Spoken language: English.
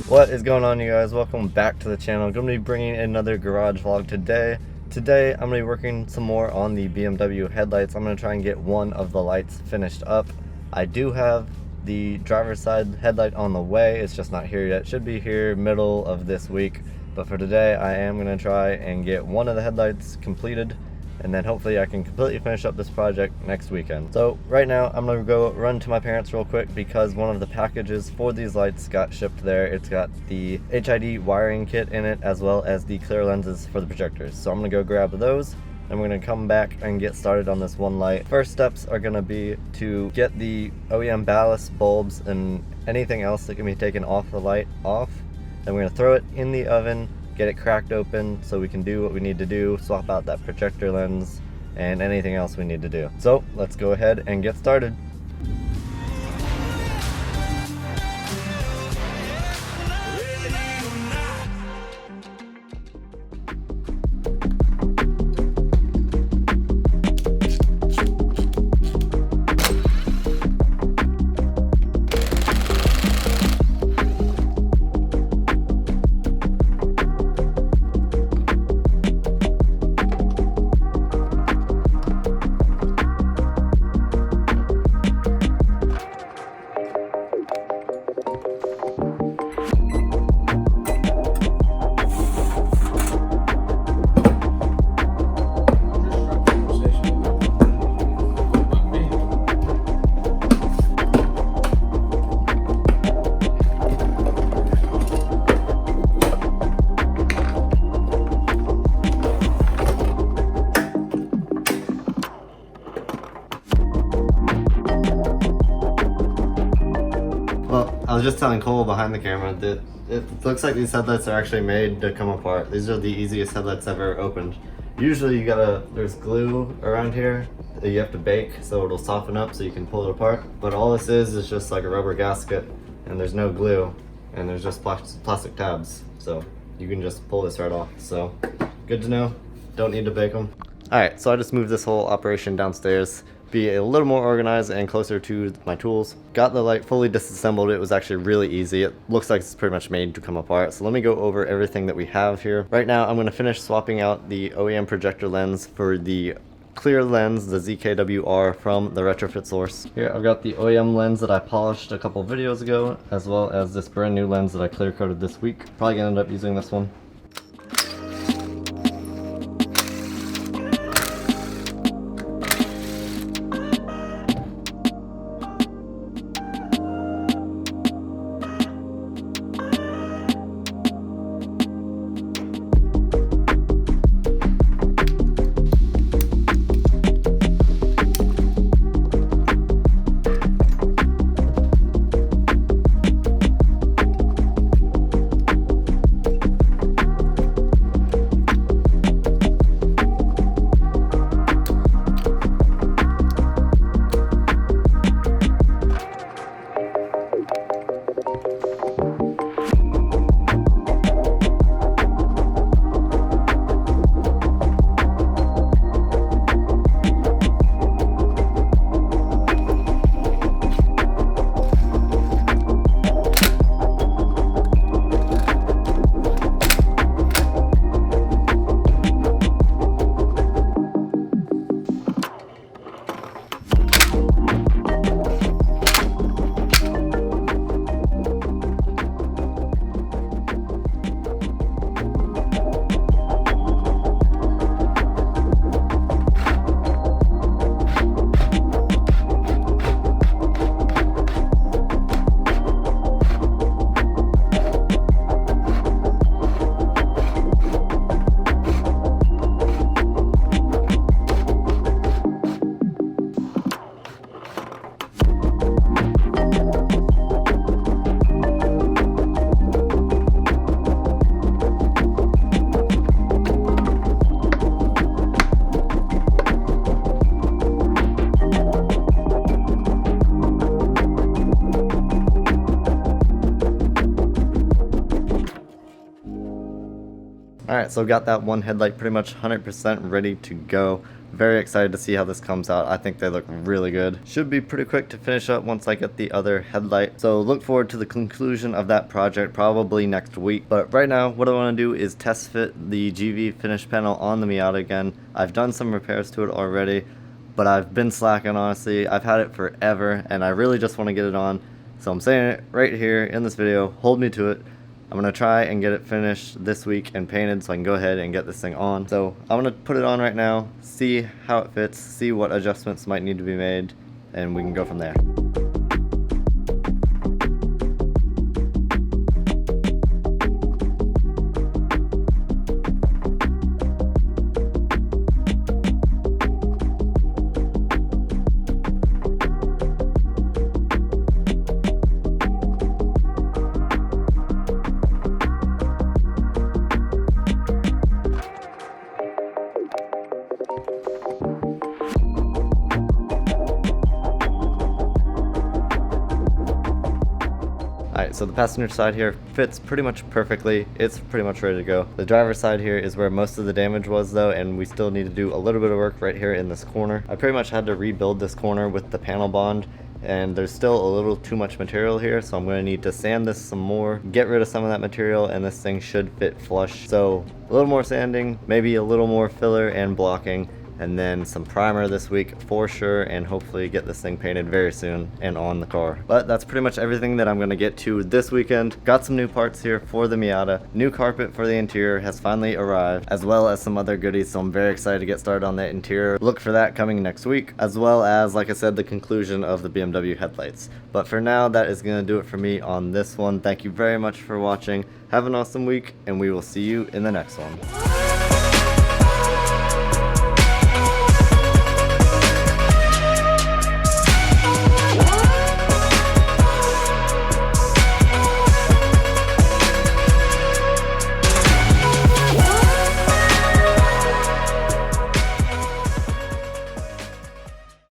What is going on, you guys? Welcome back to the channel. I'm going to be bringing another garage vlog today. Today I'm going to be working some more on the BMW headlights. I'm going to try and get one of the lights finished up. I do have the driver's side headlight on the way. It's just not here yet. It should be here middle of this week. But for today I am going to try and get one of the headlights completed, and then hopefully I can completely finish up this project next weekend. So right now I'm gonna go run to my parents real quick because one of the packages for these lights got shipped there. It's got the HID wiring kit in it as well as the clear lenses for the projectors. So I'm gonna go grab those and we're gonna come back and get started on this one light. First steps are gonna be to get the OEM ballast bulbs and anything else that can be taken off the light off. Then we're gonna throw it in the oven, get it cracked open so we can do what we need to do, swap out that projector lens and anything else we need to do. So let's go ahead and get started. I was just telling Cole behind the camera that it looks like these headlights are actually made to come apart. These are the easiest headlights I've ever opened. Usually there's glue around here that you have to bake so it'll soften up so you can pull it apart. But all this is just like a rubber gasket, and there's no glue, and there's just plastic tabs. So you can just pull this right off. So good to know, don't need to bake them. All right, so I just moved this whole operation downstairs, be a little more organized and closer to my tools. Got the light fully disassembled. It was actually really easy. It looks like it's pretty much made to come apart. So let me go over everything that we have here. Right now I'm going to finish swapping out the OEM projector lens for the clear lens, the ZKW-R from the Retrofit Source. Here I've got the OEM lens that I polished a couple videos ago, as well as this brand new lens that I clear coated this week. Probably gonna end up using this one. So got that one headlight pretty much 100% ready to go. Very excited to see how this comes out. I think they look really good. Should be pretty quick to finish up once I get the other headlight. So look forward to the conclusion of that project probably next week. But right now, what I want to do is test fit the GV finish panel on the Miata again. I've done some repairs to it already, but I've been slacking, honestly. I've had it forever and I really just want to get it on. So I'm saying it right here in this video. Hold me to it. I'm going to try and get it finished this week and painted so I can go ahead and get this thing on. So I'm going to put it on right now, see how it fits, see what adjustments might need to be made, and we can go from there. Alright, so the passenger side here fits pretty much perfectly. It's pretty much ready to go. The driver's side here is where most of the damage was though, and we still need to do a little bit of work right here in this corner. I pretty much had to rebuild this corner with the panel bond, and there's still a little too much material here, so I'm going to need to sand this some more, get rid of some of that material, and this thing should fit flush. So a little more sanding, maybe a little more filler and blocking, and then some primer this week for sure, and hopefully get this thing painted very soon and on the car. But that's pretty much everything that I'm going to get to this weekend. Got some new parts here for the Miata. New carpet for the interior has finally arrived, as well as some other goodies, so I'm very excited to get started on that interior. Look for that coming next week, as well as, like I said, the conclusion of the BMW headlights. But for now, that is going to do it for me on this one. Thank you very much for watching. Have an awesome week, and we will see you in the next one.